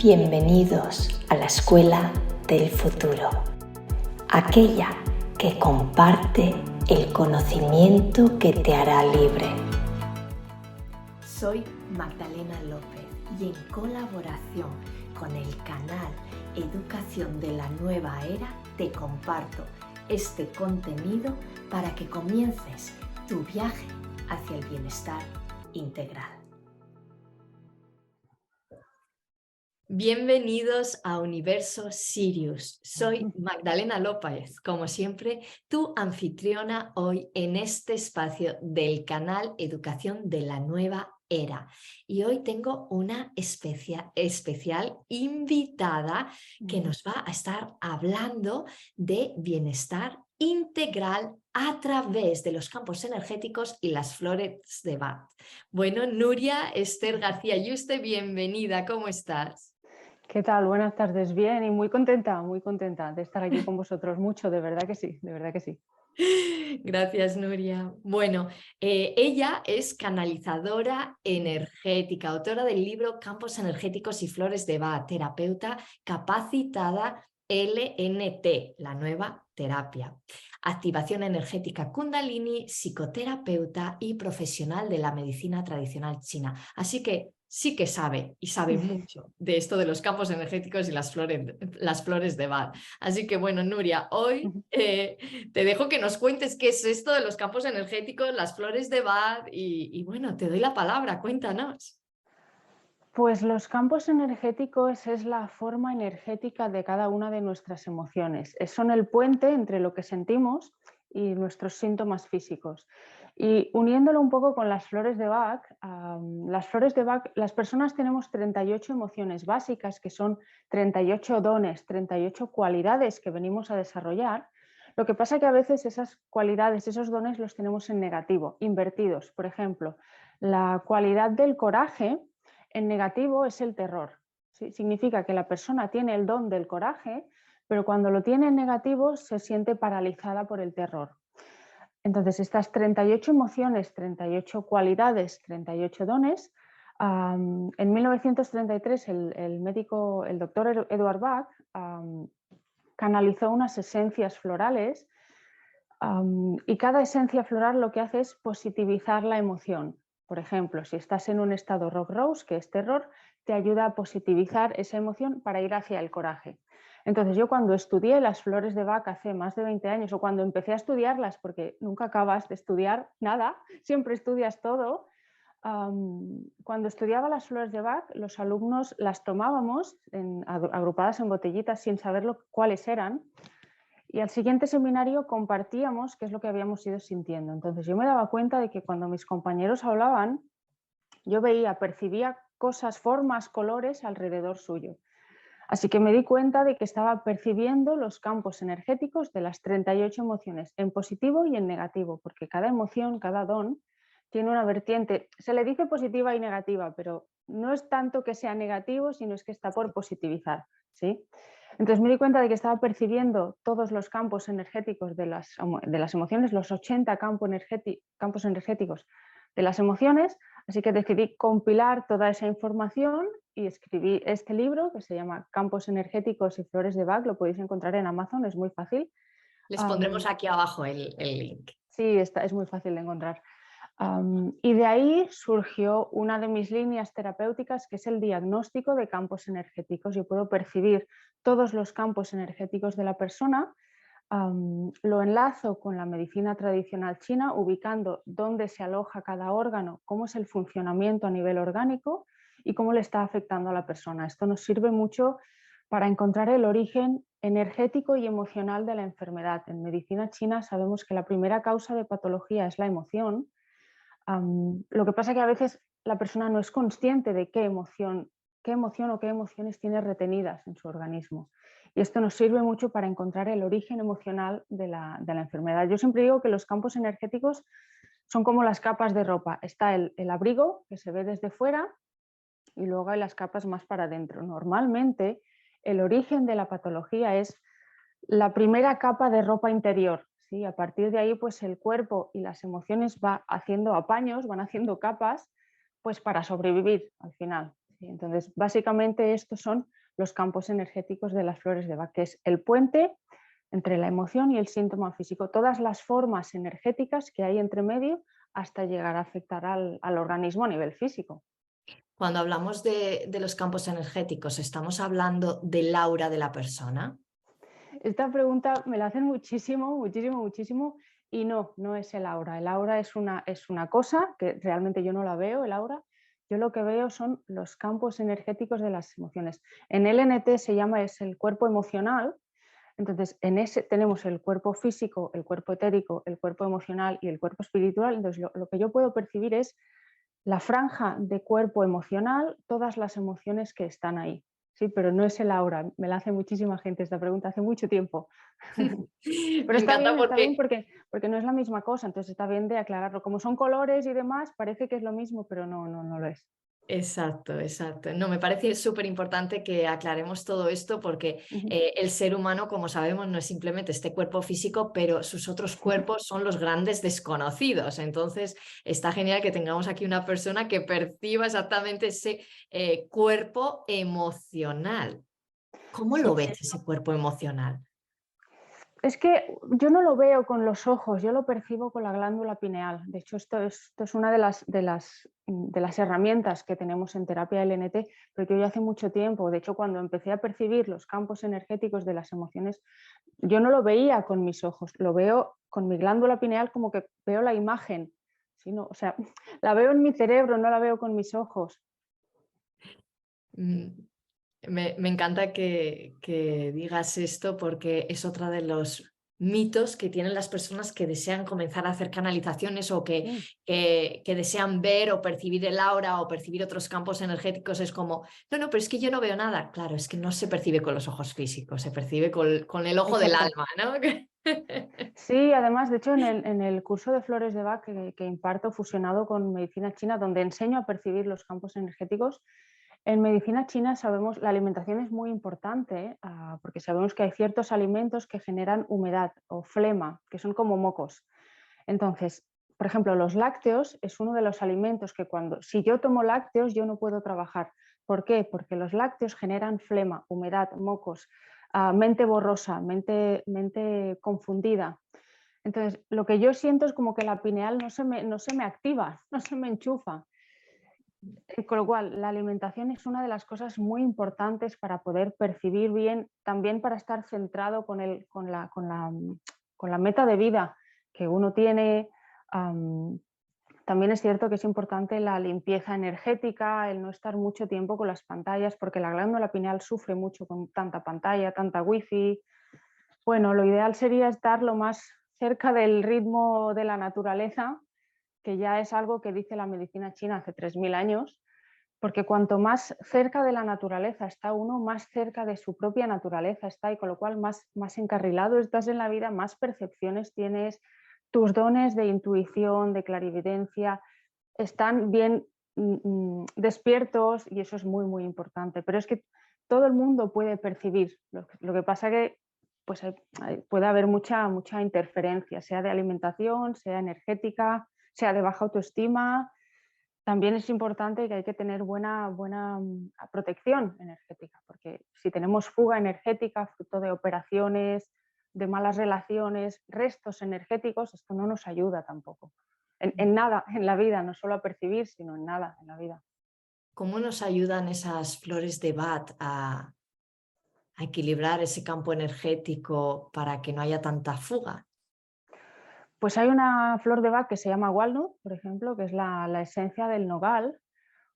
Bienvenidos a la Escuela del Futuro, aquella que comparte el conocimiento que te hará libre. Soy Magdalena López y en colaboración con el canal Educación de la Nueva Era te comparto este contenido para que comiences tu viaje hacia el bienestar integral. Bienvenidos a Universo Sirius. Soy Magdalena López, como siempre, tu anfitriona hoy en este espacio del canal Educación de la Nueva Era. Y hoy tengo una especial invitada que nos va a estar hablando de bienestar integral a través de los campos energéticos y las flores de Bach. Bueno, Nuria Esther García Yuste, bienvenida, ¿cómo estás? ¿Qué tal? Buenas tardes. Bien y muy contenta de estar aquí con vosotros. Mucho, de verdad que sí, de verdad que sí. Gracias, Nuria. Bueno, ella es canalizadora energética, autora del libro Campos Energéticos y Flores de Bach, terapeuta capacitada LNT, la nueva terapia. Activación energética Kundalini, psicoterapeuta y profesional de la medicina tradicional china. Así que sí que sabe y sabe mucho de esto de los campos energéticos y las flores de Bach. Así que bueno, Nuria, hoy te dejo que nos cuentes qué es esto de los campos energéticos, las flores de Bach y bueno, te doy la palabra, cuéntanos. Pues los campos energéticos es la forma energética de cada una de nuestras emociones. Son el puente entre lo que sentimos y nuestros síntomas físicos. Y uniéndolo un poco con las flores de Bach, las personas tenemos 38 emociones básicas, que son 38 dones, 38 cualidades que venimos a desarrollar. Lo que pasa es que a veces esas cualidades, esos dones los tenemos en negativo, invertidos. Por ejemplo, la cualidad del coraje en negativo es el terror. ¿Sí? Significa que la persona tiene el don del coraje, pero cuando lo tiene en negativo se siente paralizada por el terror. Entonces, estas 38 emociones, 38 cualidades, 38 dones, en 1933 el doctor Edward Bach canalizó unas esencias florales y cada esencia floral lo que hace es positivizar la emoción. Por ejemplo, si estás en un estado rock rose, que es terror, te ayuda a positivizar esa emoción para ir hacia el coraje. Entonces yo cuando estudié las flores de Bach hace más de 20 años, o cuando empecé a estudiarlas, porque nunca acabas de estudiar nada, siempre estudias todo, cuando estudiaba las flores de Bach, los alumnos las tomábamos agrupadas en botellitas sin saber cuáles eran, y al siguiente seminario compartíamos qué es lo que habíamos ido sintiendo. Entonces yo me daba cuenta de que cuando mis compañeros hablaban, yo percibía cosas, formas, colores alrededor suyo. Así que me di cuenta de que estaba percibiendo los campos energéticos de las 38 emociones, en positivo y en negativo, porque cada emoción, cada don, tiene una vertiente. Se le dice positiva y negativa, pero no es tanto que sea negativo, sino es que está por positivizar, ¿sí? Entonces me di cuenta de que estaba percibiendo todos los campos energéticos de las emociones, los 80 campos energéticos de las emociones, así que decidí compilar toda esa información y escribí este libro que se llama Campos Energéticos y Flores de Bach. Lo podéis encontrar en Amazon, es muy fácil. Les pondremos aquí abajo el link. Sí, es muy fácil de encontrar. Y de ahí surgió una de mis líneas terapéuticas, que es el diagnóstico de campos energéticos. Yo puedo percibir todos los campos energéticos de la persona, lo enlazo con la medicina tradicional china, ubicando dónde se aloja cada órgano, cómo es el funcionamiento a nivel orgánico y cómo le está afectando a la persona. Esto nos sirve mucho para encontrar el origen energético y emocional de la enfermedad. En medicina china sabemos que la primera causa de patología es la emoción. Lo que pasa es que a veces la persona no es consciente de qué emoción o qué emociones tiene retenidas en su organismo. Y esto nos sirve mucho para encontrar el origen emocional de la enfermedad. Yo siempre digo que los campos energéticos son como las capas de ropa. Está el abrigo, que se ve desde fuera, y luego hay las capas más para adentro. Normalmente el origen de la patología es la primera capa de ropa interior. ¿Sí? A partir de ahí, pues el cuerpo y las emociones van haciendo apaños, van haciendo capas, pues para sobrevivir al final. ¿sí? Entonces, básicamente estos son los campos energéticos de las flores de Bach, que es el puente entre la emoción y el síntoma físico, todas las formas energéticas que hay entre medio hasta llegar a afectar al organismo a nivel físico. Cuando hablamos de los campos energéticos, ¿estamos hablando del aura de la persona? Esta pregunta me la hacen muchísimo, muchísimo, muchísimo, y no, no es el aura. El aura es una cosa que realmente yo no la veo, el aura. Yo lo que veo son los campos energéticos de las emociones. En LNT se llama es el cuerpo emocional. Entonces, en ese tenemos el cuerpo físico, el cuerpo etérico, el cuerpo emocional y el cuerpo espiritual. Entonces, lo que yo puedo percibir es la franja de cuerpo emocional, todas las emociones que están ahí. Sí, pero no es el aura. Me la hace muchísima gente esta pregunta hace mucho tiempo. Pero Me encanta está bien porque porque no es la misma cosa, entonces está bien de aclararlo. Como son colores y demás, parece que es lo mismo, pero no, no, no lo es. exacto, exacto. No, me parece súper importante que aclaremos todo esto porque Ujú. el ser humano, como sabemos, no es simplemente este cuerpo físico, pero sus otros cuerpos son los grandes desconocidos. Entonces, está genial que tengamos aquí una persona que perciba exactamente ese cuerpo emocional. ¿Cómo Sí, lo ves ese cuerpo emocional? es que yo no lo veo con los ojos, yo lo percibo con la glándula pineal. De hecho, esto es una de las herramientas que tenemos en terapia LNT, porque yo hace mucho tiempo, de hecho, cuando empecé a percibir los campos energéticos de las emociones, yo no lo veía con mis ojos, lo veo con mi glándula pineal como que veo la imagen. ¿Sí? No, o sea, la veo en mi cerebro, no la veo con mis ojos. Mm, me encanta que digas esto porque es otro de los mitos que tienen las personas que desean comenzar a hacer canalizaciones o Sí. que desean ver o percibir el aura o percibir otros campos energéticos. Es como, no, no, pero es que yo no veo nada. Claro, es que no se percibe con los ojos físicos, se percibe con el ojo del Exacto. alma, ¿no? Sí, además, de hecho, en el curso de Flores de Bach que imparto fusionado con medicina china, donde enseño a percibir los campos energéticos, en medicina china sabemos, la alimentación es muy importante, porque sabemos que hay ciertos alimentos que generan humedad o flema, que son como mocos. Entonces, por ejemplo, los lácteos es uno de los alimentos que si yo tomo lácteos, yo no puedo trabajar. ¿Por qué? Porque los lácteos generan flema, humedad, mocos, mente borrosa, mente confundida. Entonces, lo que yo siento es como que la pineal no se me activa, no se me enchufa. Con lo cual, la alimentación es una de las cosas muy importantes para poder percibir bien, también para estar centrado con la meta de vida que uno tiene. También es cierto que es importante la limpieza energética, el no estar mucho tiempo con las pantallas, porque la glándula pineal sufre mucho con tanta pantalla, tanta wifi. Bueno, lo ideal sería estar lo más cerca del ritmo de la naturaleza, que ya es algo que dice la medicina china hace 3000 años, porque cuanto más cerca de la naturaleza está uno, más cerca de su propia naturaleza está, y con lo cual más encarrilado estás en la vida, más percepciones tienes, tus dones de intuición, de clarividencia, están bien despiertos, y eso es muy, muy importante. Pero es que todo el mundo puede percibir, lo que pasa que pues puede haber mucha interferencia, sea de alimentación, sea energética, sea de baja autoestima. También es importante que hay que tener buena protección energética, porque si tenemos fuga energética, fruto de operaciones, de malas relaciones, restos energéticos, esto no nos ayuda tampoco. En nada en la vida, no solo a percibir, sino en nada en la vida. ¿Cómo nos ayudan esas flores de Bach a equilibrar ese campo energético para que no haya tanta fuga? Pues hay una flor de Bach que se llama walnut, por ejemplo, que es la esencia del nogal.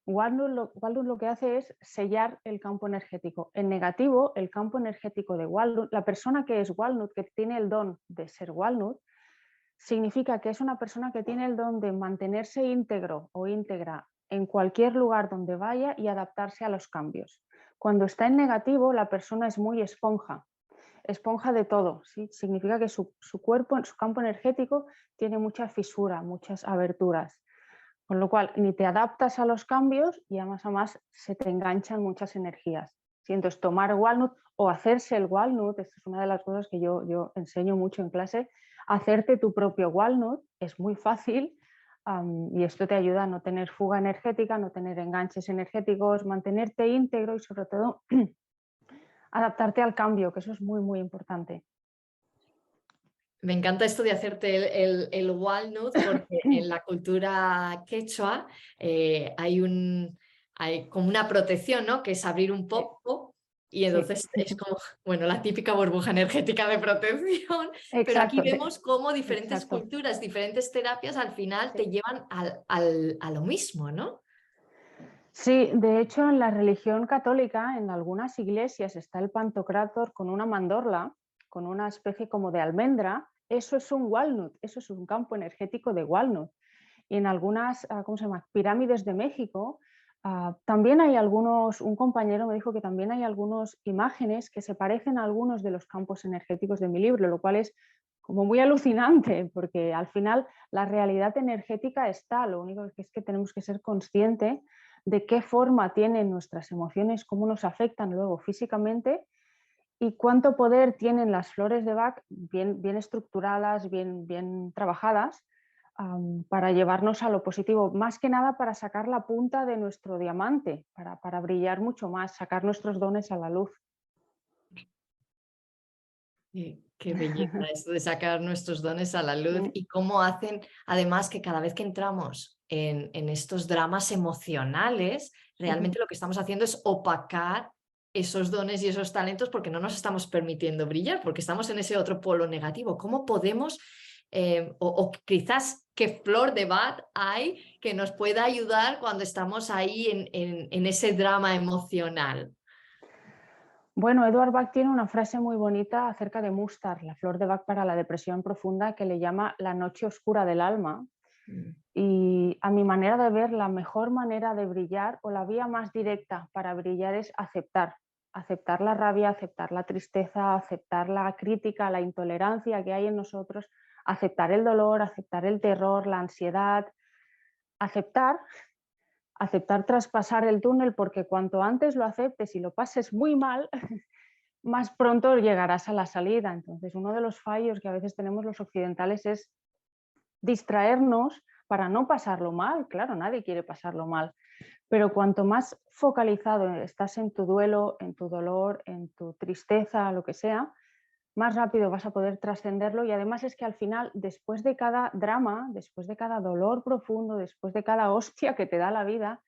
Walnut lo que hace es sellar el campo energético. En negativo, el campo energético de Walnut, la persona que es Walnut, que tiene el don de ser Walnut, significa que es una persona que tiene el don de mantenerse íntegro o íntegra en cualquier lugar donde vaya y adaptarse a los cambios. Cuando está en negativo, la persona es muy esponja de todo, ¿sí? Significa que su cuerpo, su campo energético tiene mucha fisura, muchas aberturas. Con lo cual, ni te adaptas a los cambios y a más se te enganchan muchas energías. ¿Sí? Entonces, tomar walnut o hacerse el walnut, esta es una de las cosas que yo enseño mucho en clase, hacerte tu propio walnut es muy fácil. y esto te ayuda a no tener fuga energética, no tener enganches energéticos, mantenerte íntegro y sobre todo adaptarte al cambio, que eso es muy, muy importante. Me encanta esto de hacerte el walnut porque en la cultura quechua hay como una protección, ¿no? Que es abrir un poco y Sí, entonces es como, bueno, la típica burbuja energética de protección, pero aquí exacto, vemos cómo diferentes exacto. culturas, diferentes terapias al final te Sí. llevan a lo mismo, ¿no? Sí, de hecho en la religión católica, en algunas iglesias está el pantocrátor con una mandorla, con una especie como de almendra. Eso es un walnut, eso es un campo energético de walnut. Y en algunas, ¿cómo se llama? Pirámides de México, también hay algunos, un compañero me dijo que también hay algunas imágenes que se parecen a algunos de los campos energéticos de mi libro, lo cual es como muy alucinante, porque al final la realidad energética está, lo único que es que tenemos que ser conscientes de qué forma tienen nuestras emociones, cómo nos afectan luego físicamente y cuánto poder tienen las flores de Bach bien, bien estructuradas, bien, bien trabajadas, para llevarnos a lo positivo, más que nada para sacar la punta de nuestro diamante, para brillar mucho más, sacar nuestros dones a la luz. Qué belleza esto de sacar nuestros dones a la luz Mm, y cómo hacen, además, que cada vez que entramos en estos dramas emocionales, ujú. realmente lo que estamos haciendo es opacar esos dones y esos talentos porque no nos estamos permitiendo brillar, porque estamos en ese otro polo negativo. ¿Cómo podemos, o quizás qué flor de Bach hay que nos pueda ayudar cuando estamos ahí en ese drama emocional? Bueno, Edward Bach tiene una frase muy bonita acerca de Mustard, la flor de Bach para la depresión profunda, que le llama la noche oscura del alma. Mm. Y a mi manera de ver, la mejor manera de brillar o la vía más directa para brillar es aceptar. Aceptar la rabia, aceptar la tristeza, aceptar la crítica, la intolerancia que hay en nosotros, aceptar el dolor, aceptar el terror, la ansiedad, aceptar, aceptar traspasar el túnel, porque cuanto antes lo aceptes y lo pases muy mal, más pronto llegarás a la salida. Entonces, uno de los fallos que a veces tenemos los occidentales es distraernos para no pasarlo mal. Claro, nadie quiere pasarlo mal, pero cuanto más focalizado estás en tu duelo, en tu dolor, en tu tristeza, lo que sea, más rápido vas a poder trascenderlo y además es que al final, después de cada drama, después de cada dolor profundo, después de cada hostia que te da la vida,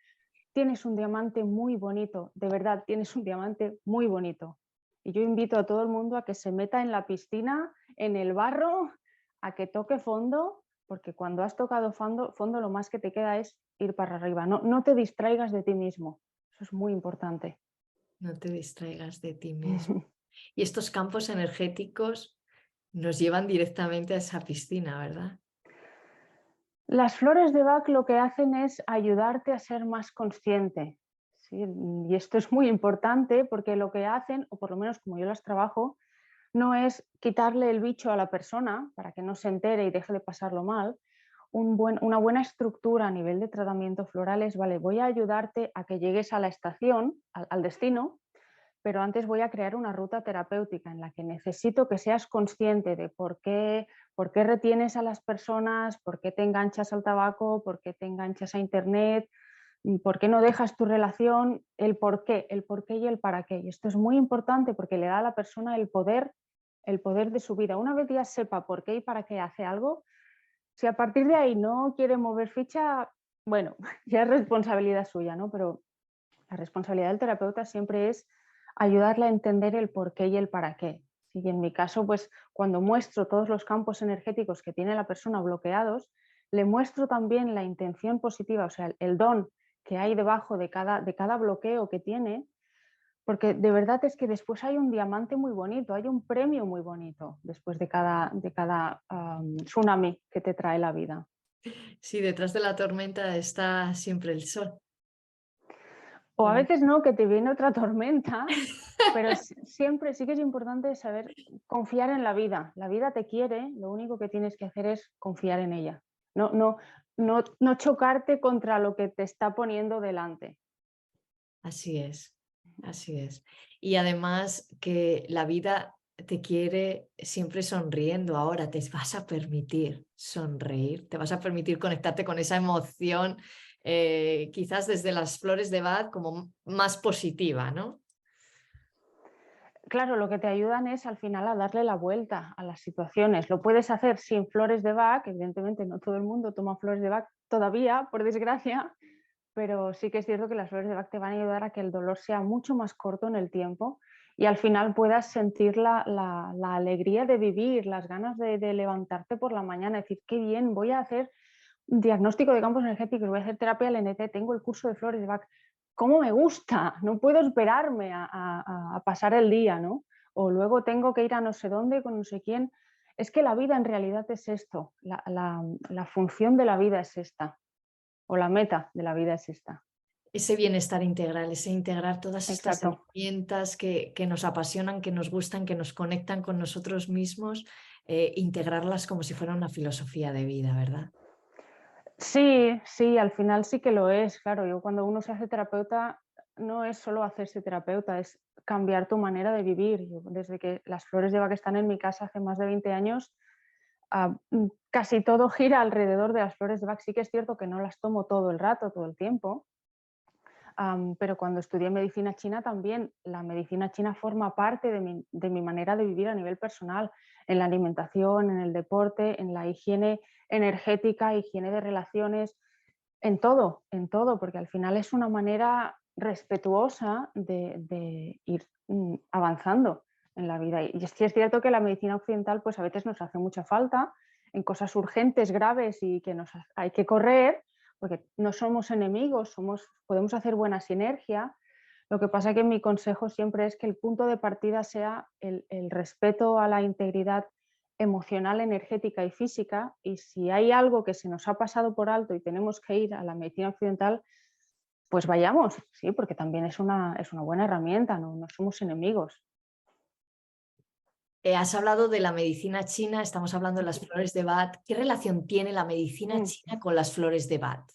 tienes un diamante muy bonito, de verdad, tienes un diamante muy bonito. Y yo invito a todo el mundo a que se meta en la piscina, en el barro, a que toque fondo, porque cuando has tocado fondo, fondo lo más que te queda es ir para arriba. No, no te distraigas de ti mismo. Eso es muy importante. No te distraigas de ti mismo. Y estos campos energéticos nos llevan directamente a esa piscina, ¿verdad? Las flores de Bach lo que hacen es ayudarte a ser más consciente. ¿Sí? Y esto es muy importante porque lo que hacen, o por lo menos como yo las trabajo, no es quitarle el bicho a la persona para que no se entere y deje de pasarlo mal. Una buena estructura a nivel de tratamiento floral es, vale, voy a ayudarte a que llegues a la estación, al destino, pero antes voy a crear una ruta terapéutica en la que necesito que seas consciente de por qué retienes a las personas, por qué te enganchas al tabaco, por qué te enganchas a Internet, por qué no dejas tu relación, el por qué y el para qué. Y esto es muy importante porque le da a la persona el poder de su vida. Una vez ya sepa por qué y para qué hace algo, si a partir de ahí no quiere mover ficha, bueno, ya es responsabilidad suya, ¿no? Pero la responsabilidad del terapeuta siempre es ayudarle a entender el por qué y el para qué. Y en mi caso, pues cuando muestro todos los campos energéticos que tiene la persona bloqueados, le muestro también la intención positiva, o sea, el don que hay debajo de cada bloqueo que tiene, porque de verdad es que después hay un diamante muy bonito, hay un premio muy bonito después de cada tsunami que te trae la vida. Sí, detrás de la tormenta está siempre el sol. O a Bueno, veces no, que te viene otra tormenta, pero siempre sí que es importante saber confiar en la vida. La vida te quiere, lo único que tienes que hacer es confiar en ella. No, no, no chocarte contra lo que te está poniendo delante. así es, así es. Y además que la vida te quiere siempre sonriendo. Ahora te vas a permitir sonreír, te vas a permitir conectarte con esa emoción, quizás desde las flores de Bach como más positiva, ¿no? Claro, lo que te ayudan es al final a darle la vuelta a las situaciones. Lo puedes hacer sin flores de Bach, evidentemente no todo el mundo toma flores de Bach todavía, por desgracia, pero sí que es cierto que las flores de Bach te van a ayudar a que el dolor sea mucho más corto en el tiempo y al final puedas sentir la alegría de vivir, las ganas de levantarte por la mañana, decir, qué bien, voy a hacer un diagnóstico de campos energéticos, voy a hacer terapia LNT, tengo el curso de flores de Bach, ¿cómo me gusta? No puedo esperarme a pasar el día, ¿no? O luego tengo que ir a no sé dónde con no sé quién. Es que la vida en realidad es esto, la función de la vida es esta, o la meta de la vida es esta. Ese bienestar integral, ese integrar todas estas Exacto. herramientas que nos apasionan, que nos gustan, que nos conectan con nosotros mismos, integrarlas como si fuera una filosofía de vida, ¿verdad? Sí, sí, al final sí que lo es. Claro, yo cuando uno se hace terapeuta, no es solo hacerse terapeuta, es cambiar tu manera de vivir. Yo, desde que las flores de Bach están en mi casa hace más de 20 años, casi todo gira alrededor de las flores de Bach. Sí que es cierto que no las tomo todo el rato, todo el tiempo, pero cuando estudié medicina china también, la medicina china forma parte de mi manera de vivir a nivel personal, en la alimentación, en el deporte, en la higiene energética, higiene de relaciones, en todo, porque al final es una manera respetuosa de ir avanzando en la vida. Y sí es cierto que la medicina occidental pues a veces nos hace mucha falta en cosas urgentes, graves y que hay que correr, porque no somos enemigos, podemos hacer buena sinergia. Lo que pasa que mi consejo siempre es que el punto de partida sea el respeto a la integridad emocional, energética y física, y si hay algo que se nos ha pasado por alto y tenemos que ir a la medicina occidental, pues vayamos, sí, porque también es una buena herramienta, no somos enemigos. Has hablado de la medicina china, estamos hablando de las flores de Bach. ¿Qué relación tiene la medicina Mm. china con las flores de Bach?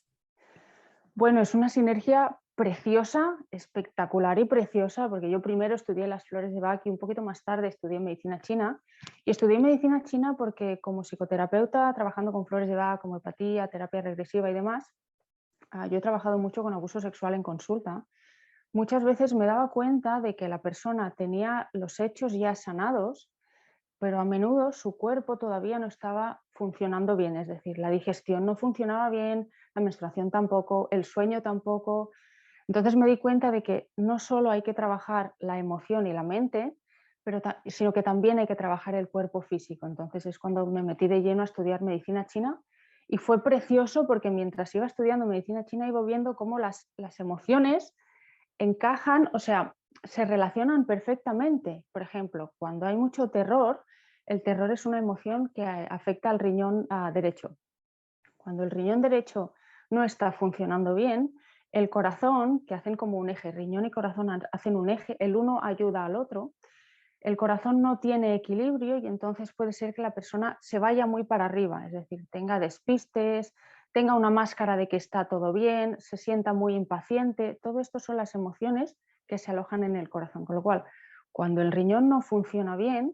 Bueno, es una sinergia preciosa, espectacular y preciosa, porque yo primero estudié las flores de Bach y un poquito más tarde estudié medicina china. Y estudié medicina china porque como psicoterapeuta, trabajando con flores de Bach, homeopatía, terapia regresiva y demás, yo he trabajado mucho con abuso sexual en consulta. Muchas veces me daba cuenta de que la persona tenía los hechos ya sanados, pero a menudo su cuerpo todavía no estaba funcionando bien, es decir, la digestión no funcionaba bien, la menstruación tampoco, el sueño tampoco. Entonces me di cuenta de que no solo hay que trabajar la emoción y la mente, sino que también hay que trabajar el cuerpo físico. Entonces es cuando me metí de lleno a estudiar medicina china y fue precioso porque mientras iba estudiando medicina china iba viendo cómo las emociones encajan, o sea, se relacionan perfectamente. Por ejemplo, cuando hay mucho terror, el terror es una emoción que afecta al riñón derecho. Cuando el riñón derecho no está funcionando bien, el corazón, que hacen como un eje, riñón y corazón hacen un eje, el uno ayuda al otro, el corazón no tiene equilibrio y entonces puede ser que la persona se vaya muy para arriba, es decir, tenga despistes, tenga una máscara de que está todo bien, se sienta muy impaciente. Todo esto son las emociones que se alojan en el corazón. Con lo cual, cuando el riñón no funciona bien,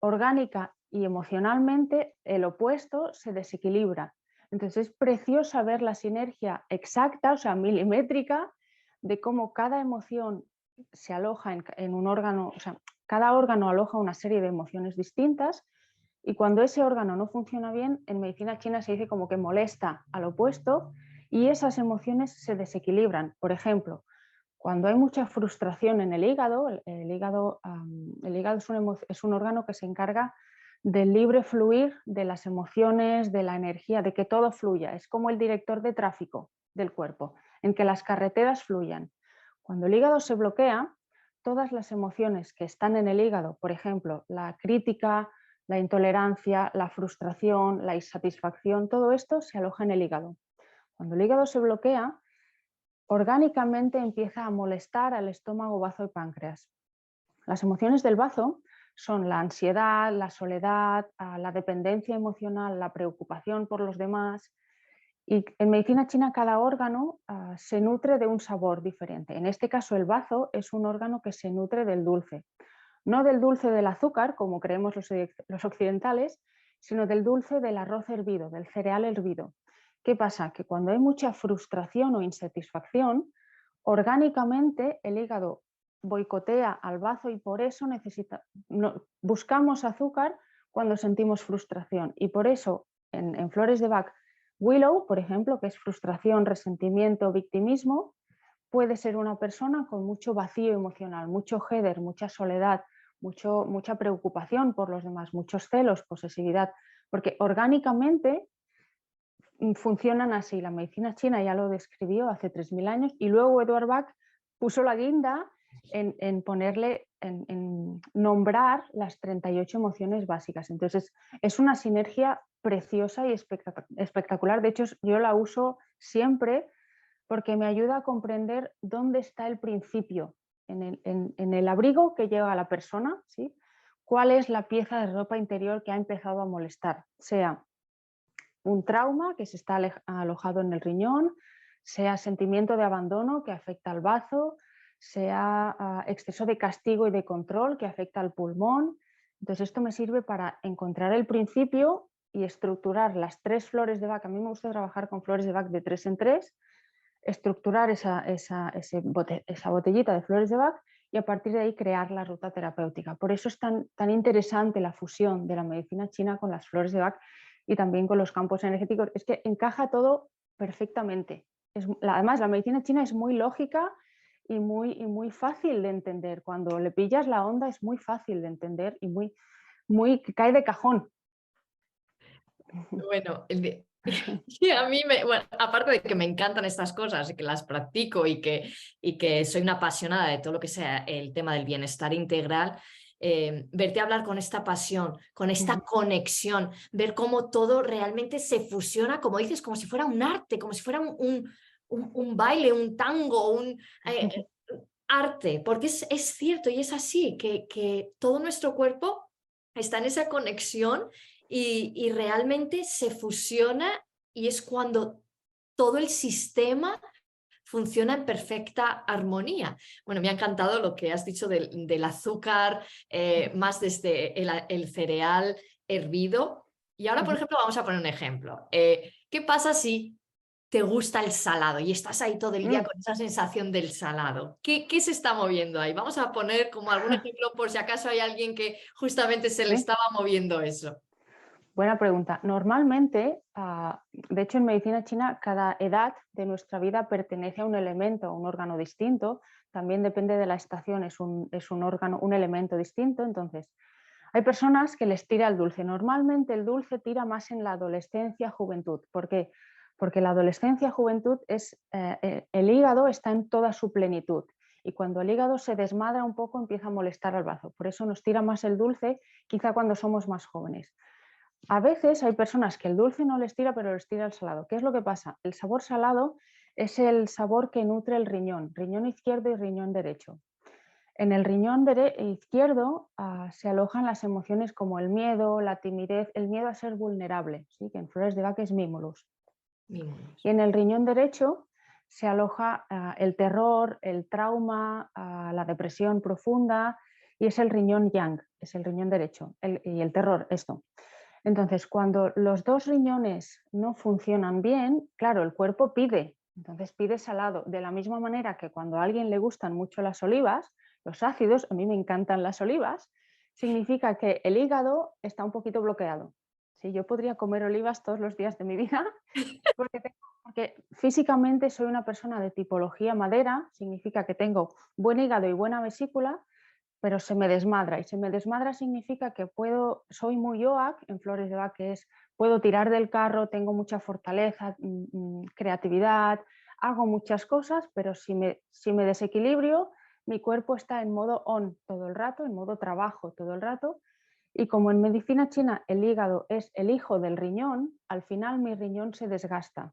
orgánica y emocionalmente, el opuesto se desequilibra. Entonces es precioso ver la sinergia exacta, o sea, milimétrica, de cómo cada emoción se aloja en un órgano, o sea, cada órgano aloja una serie de emociones distintas y cuando ese órgano no funciona bien, en medicina china se dice como que molesta al opuesto y esas emociones se desequilibran. Por ejemplo, cuando hay mucha frustración en el hígado, el hígado es un órgano que se encarga del libre fluir de las emociones, de la energía, de que todo fluya. Es como el director de tráfico del cuerpo, en que las carreteras fluyan. Cuando el hígado se bloquea, todas las emociones que están en el hígado, por ejemplo, la crítica, la intolerancia, la frustración, la insatisfacción, todo esto se aloja en el hígado. Cuando el hígado se bloquea, orgánicamente empieza a molestar al estómago, bazo y páncreas. Las emociones del bazo son la ansiedad, la soledad, la dependencia emocional, la preocupación por los demás. Y en medicina china cada órgano se nutre de un sabor diferente. En este caso el bazo es un órgano que se nutre del dulce. no del dulce del azúcar, como creemos los occidentales, sino del dulce del arroz hervido, del cereal hervido. ¿Qué pasa? Que cuando hay mucha frustración o insatisfacción, orgánicamente el hígado boicotea al bazo y por eso buscamos azúcar cuando sentimos frustración. Y por eso en flores de Bach, Willow, por ejemplo, que es frustración, resentimiento, victimismo, puede ser una persona con mucho vacío emocional, mucho header, mucha soledad, mucha preocupación por los demás, muchos celos, posesividad, porque orgánicamente funcionan así. La medicina china ya lo describió hace 3000 años y luego Edward Bach puso la guinda en ponerle, en nombrar las 38 emociones básicas. Entonces es una sinergia preciosa y espectacular. De hecho, yo la uso siempre porque me ayuda a comprender dónde está el principio en el abrigo que lleva a la persona, ¿sí? Cuál es la pieza de ropa interior que ha empezado a molestar, sea un trauma que se está alojado en el riñón, sea sentimiento de abandono que afecta al bazo, sea exceso de castigo y de control que afecta al pulmón. Entonces esto me sirve para encontrar el principio y estructurar las 3 flores de Bach. A mí me gusta trabajar con flores de Bach de 3 en 3, estructurar esa botellita de flores de Bach y a partir de ahí crear la ruta terapéutica. Por eso es tan interesante la fusión de la medicina china con las flores de Bach y también con los campos energéticos. Es que encaja todo perfectamente. Además, la medicina china es muy lógica y muy fácil de entender. Cuando le pillas la onda es muy fácil de entender y cae de cajón. Bueno, y a mí, bueno, aparte de que me encantan estas cosas y que las practico y que soy una apasionada de todo lo que sea el tema del bienestar integral, verte hablar con esta pasión, con esta conexión, ver cómo todo realmente se fusiona, como dices, como si fuera un arte, como si fuera un baile, un tango, un arte, porque es cierto y es así, que todo nuestro cuerpo está en esa conexión y realmente se fusiona y es cuando todo el sistema funciona en perfecta armonía. Bueno, me ha encantado lo que has dicho del azúcar, más desde el cereal hervido. Y ahora, por ejemplo, vamos a poner un ejemplo. ¿Qué pasa si te gusta el salado y estás ahí todo el día con esa sensación del salado? ¿Qué se está moviendo ahí? Vamos a poner como algún ejemplo por si acaso hay alguien que justamente se le ¿Sí? estaba moviendo eso. Buena pregunta. Normalmente, de hecho en medicina china, cada edad de nuestra vida pertenece a un elemento, a un órgano distinto. También depende de la estación, es un órgano, un elemento distinto. Entonces, hay personas que les tira el dulce. Normalmente el dulce tira más en la adolescencia, juventud. ¿Por qué? Porque la adolescencia, juventud el hígado está en toda su plenitud. Y cuando el hígado se desmadra un poco empieza a molestar al bazo. Por eso nos tira más el dulce, quizá cuando somos más jóvenes. A veces hay personas que el dulce no les tira, pero les tira el salado. ¿Qué es lo que pasa? El sabor salado es el sabor que nutre el riñón izquierdo y riñón derecho. En el riñón izquierdo se alojan las emociones como el miedo, la timidez, el miedo a ser vulnerable, ¿sí? Que en flores de Bach es mimulus. Mimos. Y en el riñón derecho se aloja el terror, el trauma, la depresión profunda y es el riñón yang, es el riñón derecho y el terror, esto. Entonces, cuando los 2 riñones no funcionan bien, claro, el cuerpo pide, entonces pide salado. De la misma manera que cuando a alguien le gustan mucho las olivas, los ácidos, a mí me encantan las olivas, significa que el hígado está un poquito bloqueado. ¿Sí? Yo podría comer olivas todos los días de mi vida porque físicamente soy una persona de tipología madera, significa que tengo buen hígado y buena vesícula, pero se me desmadra. Y se me desmadra significa que soy muy yoac, en flores de Bach, que es, puedo tirar del carro, tengo mucha fortaleza, creatividad, hago muchas cosas, pero si me desequilibrio, mi cuerpo está en modo on todo el rato, en modo trabajo todo el rato. Y como en medicina china el hígado es el hijo del riñón, al final mi riñón se desgasta.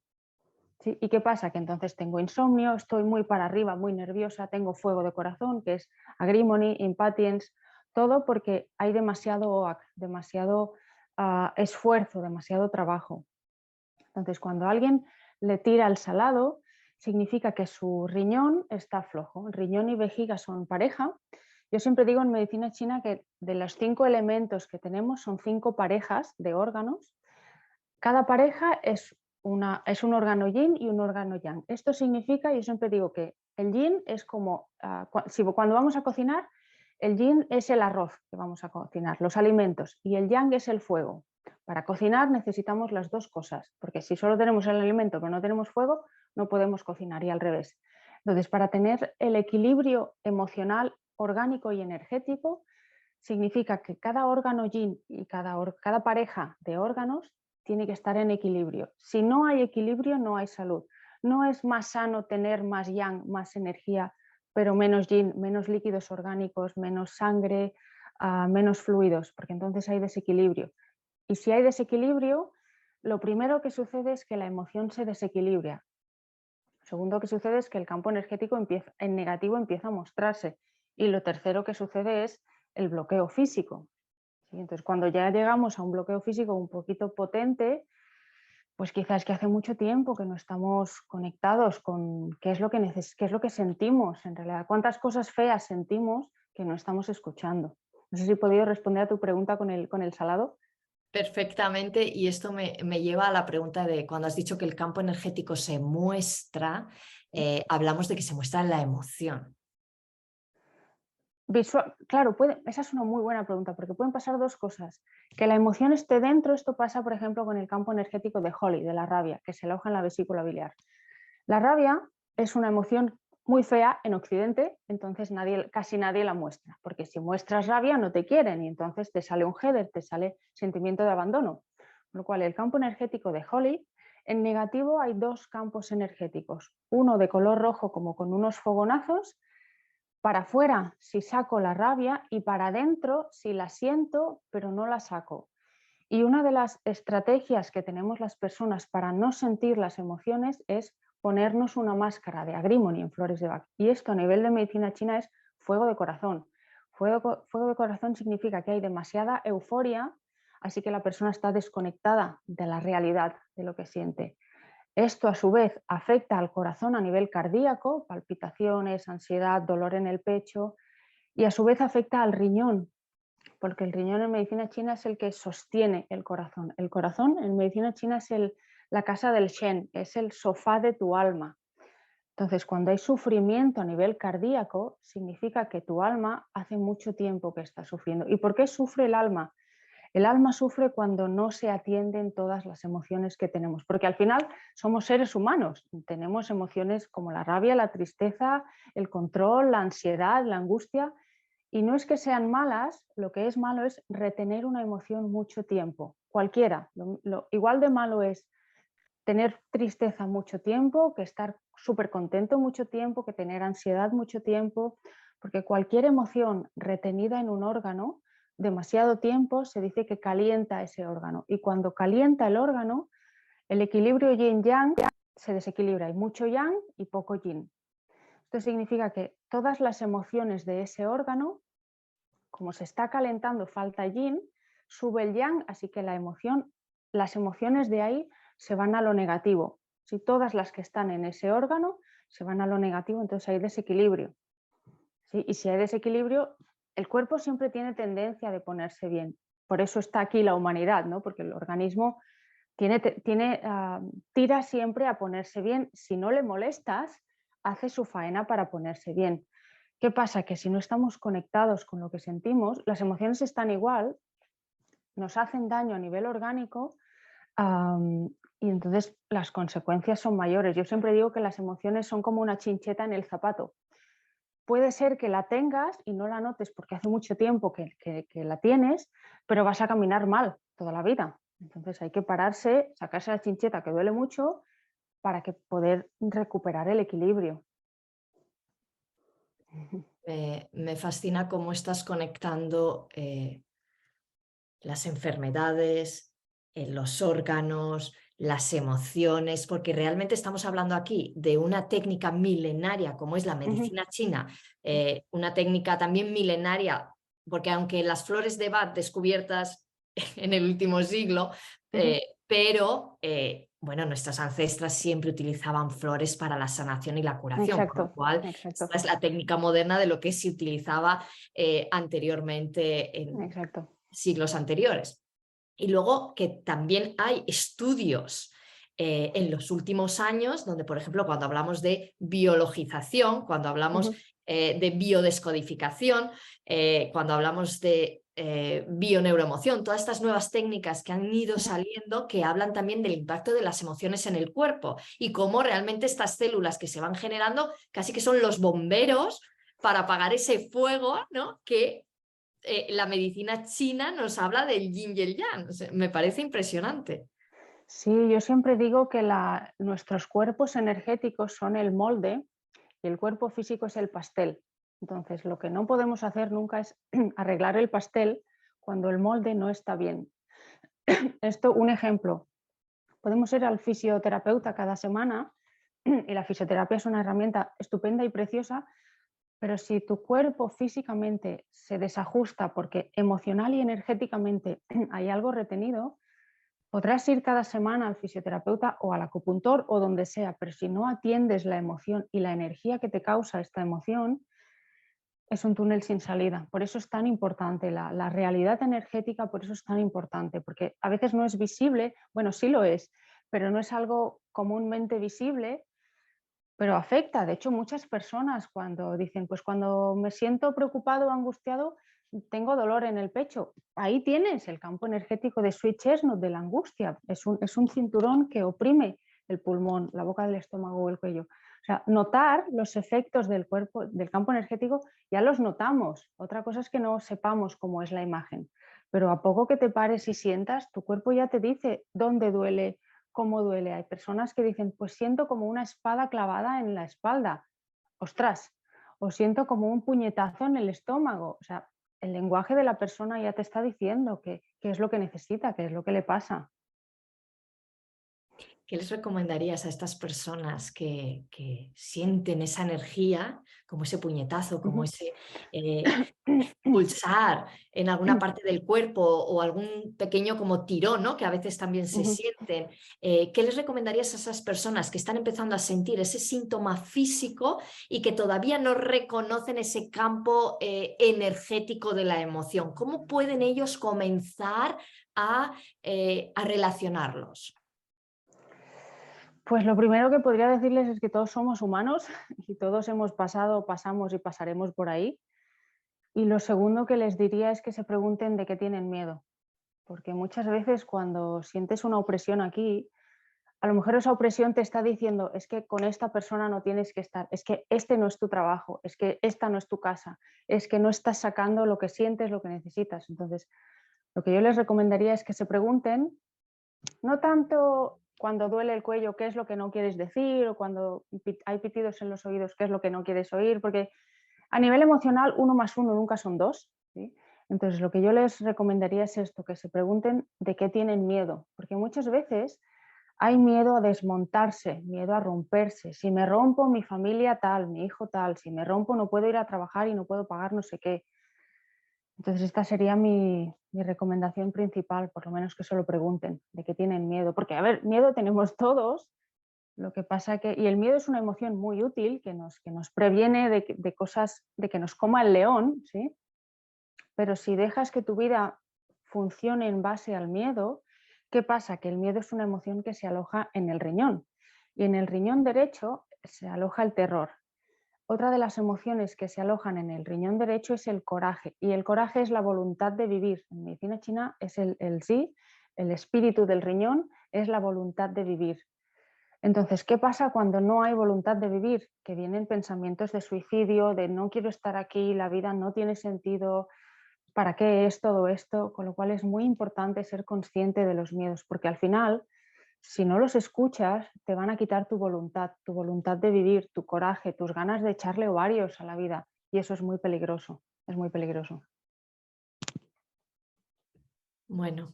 ¿Sí? ¿Y qué pasa? Que entonces tengo insomnio, estoy muy para arriba, muy nerviosa, tengo fuego de corazón, que es agrimony, impatience, todo porque hay demasiado OAC, demasiado esfuerzo, demasiado trabajo. Entonces, cuando alguien le tira el salado, significa que su riñón está flojo. El riñón y vejiga son pareja Yo siempre digo en medicina china que de los 5 elementos que tenemos son 5 parejas de órganos. Cada pareja es un órgano yin y un órgano yang. Esto significa, yo siempre digo que el yin es como, cuando vamos a cocinar, el yin es el arroz que vamos a cocinar, los alimentos, y el yang es el fuego. Para cocinar necesitamos las dos cosas, porque si solo tenemos el alimento pero no tenemos fuego, no podemos cocinar, y al revés. Entonces, para tener el equilibrio emocional, orgánico y energético, significa que cada órgano yin y cada pareja de órganos tiene que estar en equilibrio. Si no hay equilibrio, no hay salud. No es más sano tener más yang, más energía, pero menos yin, menos líquidos orgánicos, menos sangre, menos fluidos, porque entonces hay desequilibrio. Y si hay desequilibrio, lo primero que sucede es que la emoción se desequilibra. Lo segundo que sucede es que el campo energético en negativo empieza a mostrarse. Y lo tercero que sucede es el bloqueo físico. ¿Sí? Entonces, cuando ya llegamos a un bloqueo físico un poquito potente, pues quizás que hace mucho tiempo que no estamos conectados con qué es lo que sentimos en realidad, cuántas cosas feas sentimos que no estamos escuchando. No sé si he podido responder a tu pregunta con el salado. Perfectamente, y esto me lleva a la pregunta de cuando has dicho que el campo energético se muestra, hablamos de que se muestra la emoción. Claro, esa es una muy buena pregunta, porque pueden pasar dos cosas. Que la emoción esté dentro, esto pasa, por ejemplo, con el campo energético de Holly, de la rabia, que se aloja en la vesícula biliar. La rabia es una emoción muy fea en Occidente, entonces casi nadie la muestra, porque si muestras rabia no te quieren y entonces te sale un header, te sale sentimiento de abandono. Con lo cual, el campo energético de Holly, en negativo hay dos campos energéticos, uno de color rojo como con unos fogonazos. Para afuera si saco la rabia y para adentro si la siento pero no la saco. Y una de las estrategias que tenemos las personas para no sentir las emociones es ponernos una máscara de agrimony en flores de Bach. Y esto a nivel de medicina china es fuego de corazón. Fuego de corazón significa que hay demasiada euforia, así que la persona está desconectada de la realidad, de lo que siente. Esto a su vez afecta al corazón a nivel cardíaco, palpitaciones, ansiedad, dolor en el pecho, y a su vez afecta al riñón, porque el riñón en medicina china es el que sostiene el corazón. El corazón en medicina china es la casa del Shen, es el sofá de tu alma. Entonces, cuando hay sufrimiento a nivel cardíaco, significa que tu alma hace mucho tiempo que está sufriendo. ¿Y por qué sufre el alma? El alma sufre cuando no se atienden todas las emociones que tenemos, porque al final somos seres humanos, tenemos emociones como la rabia, la tristeza, el control, la ansiedad, la angustia, y no es que sean malas, lo que es malo es retener una emoción mucho tiempo, cualquiera. Igual de malo es tener tristeza mucho tiempo, que estar súper contento mucho tiempo, que tener ansiedad mucho tiempo, porque cualquier emoción retenida en un órgano demasiado tiempo se dice que calienta ese órgano, y cuando calienta el órgano, el equilibrio yin-yang se desequilibra, hay mucho yang y poco yin. Esto significa que todas las emociones de ese órgano, como se está calentando, falta yin, sube el yang, así que las emociones de ahí se van a lo negativo. Si todas las que están en ese órgano se van a lo negativo, entonces hay desequilibrio. ¿Sí? Y si hay desequilibrio, el cuerpo siempre tiene tendencia de ponerse bien. Por eso está aquí la humanidad, ¿no? Porque el organismo tira siempre a ponerse bien. Si no le molestas, hace su faena para ponerse bien. ¿Qué pasa? Que si no estamos conectados con lo que sentimos, las emociones están igual, nos hacen daño a nivel orgánico, y entonces las consecuencias son mayores. Yo siempre digo que las emociones son como una chincheta en el zapato. Puede ser que la tengas y no la notes porque hace mucho tiempo que la tienes, pero vas a caminar mal toda la vida. Entonces hay que pararse, sacarse la chincheta que duele mucho para poder recuperar el equilibrio. Me fascina cómo estás conectando las enfermedades, los órganos, las emociones, porque realmente estamos hablando aquí de una técnica milenaria como es la medicina china, una técnica también milenaria, porque aunque las flores de Bach descubiertas en el último siglo, pero bueno, nuestras ancestras siempre utilizaban flores para la sanación y la curación, con lo Exacto, cual exacto, esta es la técnica moderna de lo que se utilizaba anteriormente en exacto. siglos anteriores. Y luego que también hay estudios en los últimos años donde, por ejemplo, cuando hablamos de biologización, cuando hablamos Ujú. de biodescodificación, cuando hablamos de bioneuroemoción, todas estas nuevas técnicas que han ido saliendo que hablan también del impacto de las emociones en el cuerpo y cómo realmente estas células que se van generando casi que son los bomberos para apagar ese fuego, ¿no? que la medicina china nos habla del yin y el yang. O sea, me parece impresionante. Sí, yo siempre digo que nuestros cuerpos energéticos son el molde y el cuerpo físico es el pastel. Entonces, lo que no podemos hacer nunca es arreglar el pastel cuando el molde no está bien. Esto, un ejemplo, podemos ir al fisioterapeuta cada semana y la fisioterapia es una herramienta estupenda y preciosa, pero si tu cuerpo físicamente se desajusta porque emocional y energéticamente hay algo retenido, podrás ir cada semana al fisioterapeuta o al acupuntor o donde sea, pero si no atiendes la emoción y la energía que te causa esta emoción, es un túnel sin salida. Por eso es tan importante la realidad energética, por eso es tan importante, porque a veces no es visible, bueno, sí lo es, pero no es algo comúnmente visible, pero afecta. De hecho, muchas personas cuando dicen, pues cuando me siento preocupado o angustiado, tengo dolor en el pecho. Ahí tienes el campo energético de Sweet Chestnut, de la angustia. Es un cinturón que oprime el pulmón, la boca del estómago o el cuello. O sea, notar los efectos del cuerpo, del campo energético, ya los notamos. Otra cosa es que no sepamos cómo es la imagen. Pero a poco que te pares y sientas, tu cuerpo ya te dice dónde duele, cómo duele. Hay personas que dicen, pues siento como una espada clavada en la espalda. Ostras, o siento como un puñetazo en el estómago. O sea, el lenguaje de la persona ya te está diciendo qué es lo que necesita, qué es lo que le pasa. ¿Qué les recomendarías a estas personas que sienten esa energía, como ese puñetazo, como Ujú. ese pulsar en alguna parte del cuerpo o algún pequeño como tirón, ¿no? Que a veces también se Ujú. sienten? ¿Qué les recomendarías a esas personas que están empezando a sentir ese síntoma físico y que todavía no reconocen ese campo energético de la emoción? ¿Cómo pueden ellos comenzar a relacionarlos? Pues lo primero que podría decirles es que todos somos humanos y todos hemos pasado, pasamos y pasaremos por ahí. Y lo segundo que les diría es que se pregunten de qué tienen miedo, porque muchas veces cuando sientes una opresión aquí, a lo mejor esa opresión te está diciendo, es que con esta persona no tienes que estar, es que este no es tu trabajo, es que esta no es tu casa, es que no estás sacando lo que sientes, lo que necesitas. Entonces, lo que yo les recomendaría es que se pregunten, no tanto cuando duele el cuello, qué es lo que no quieres decir, o cuando hay pitidos en los oídos, qué es lo que no quieres oír, porque a nivel emocional, 1 más 1 nunca son 2. ¿Sí? Entonces, lo que yo les recomendaría es esto, que se pregunten de qué tienen miedo, porque muchas veces hay miedo a desmontarse, miedo a romperse. Si me rompo, mi familia tal, mi hijo tal, si me rompo no puedo ir a trabajar y no puedo pagar no sé qué. Entonces, esta sería mi recomendación principal, por lo menos que se lo pregunten, de qué tienen miedo. Porque, a ver, miedo tenemos todos, lo que pasa que, y el miedo es una emoción muy útil que nos previene de cosas, de que nos coma el león, ¿sí? Pero si dejas que tu vida funcione en base al miedo, ¿qué pasa? Que el miedo es una emoción que se aloja en el riñón y en el riñón derecho se aloja el terror. Otra de las emociones que se alojan en el riñón derecho es el coraje y el coraje es la voluntad de vivir. En medicina china es el sí, el espíritu del riñón es la voluntad de vivir. Entonces, ¿qué pasa cuando no hay voluntad de vivir? Que vienen pensamientos de suicidio, de no quiero estar aquí, la vida no tiene sentido, ¿para qué es todo esto? Con lo cual es muy importante ser consciente de los miedos, porque al final, si no los escuchas, te van a quitar tu voluntad de vivir, tu coraje, tus ganas de echarle ovarios a la vida. Y eso es muy peligroso, es muy peligroso. Bueno,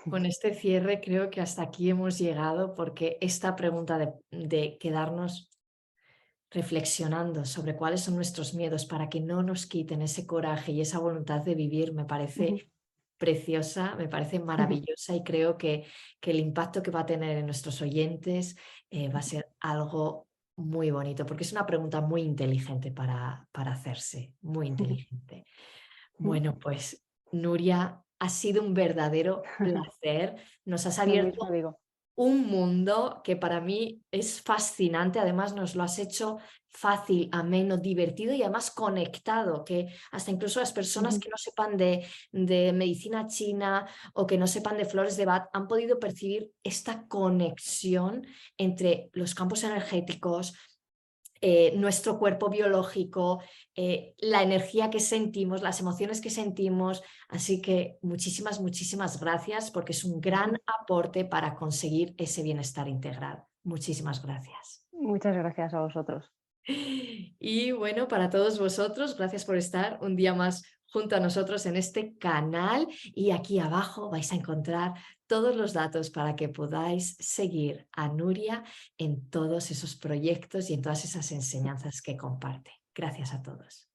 con este cierre creo que hasta aquí hemos llegado porque esta pregunta de quedarnos reflexionando sobre cuáles son nuestros miedos para que no nos quiten ese coraje y esa voluntad de vivir me parece preciosa, me parece maravillosa y creo que el impacto que va a tener en nuestros oyentes va a ser algo muy bonito, porque es una pregunta muy inteligente para hacerse, muy inteligente. Bueno, pues Nuria, ha sido un verdadero placer. Nos has Lo abierto mismo digo. un mundo que para mí es fascinante. Además, nos lo has hecho fácil, ameno, divertido y además conectado, que hasta incluso las personas que no sepan de medicina china o que no sepan de flores de Bach han podido percibir esta conexión entre los campos energéticos, nuestro cuerpo biológico, la energía que sentimos, las emociones que sentimos. Así que muchísimas, muchísimas gracias porque es un gran aporte para conseguir ese bienestar integral. Muchísimas gracias. Muchas gracias a vosotros. Y bueno, para todos vosotros, gracias por estar un día más junto a nosotros en este canal y aquí abajo vais a encontrar todos los datos para que podáis seguir a Nuria en todos esos proyectos y en todas esas enseñanzas que comparte. Gracias a todos.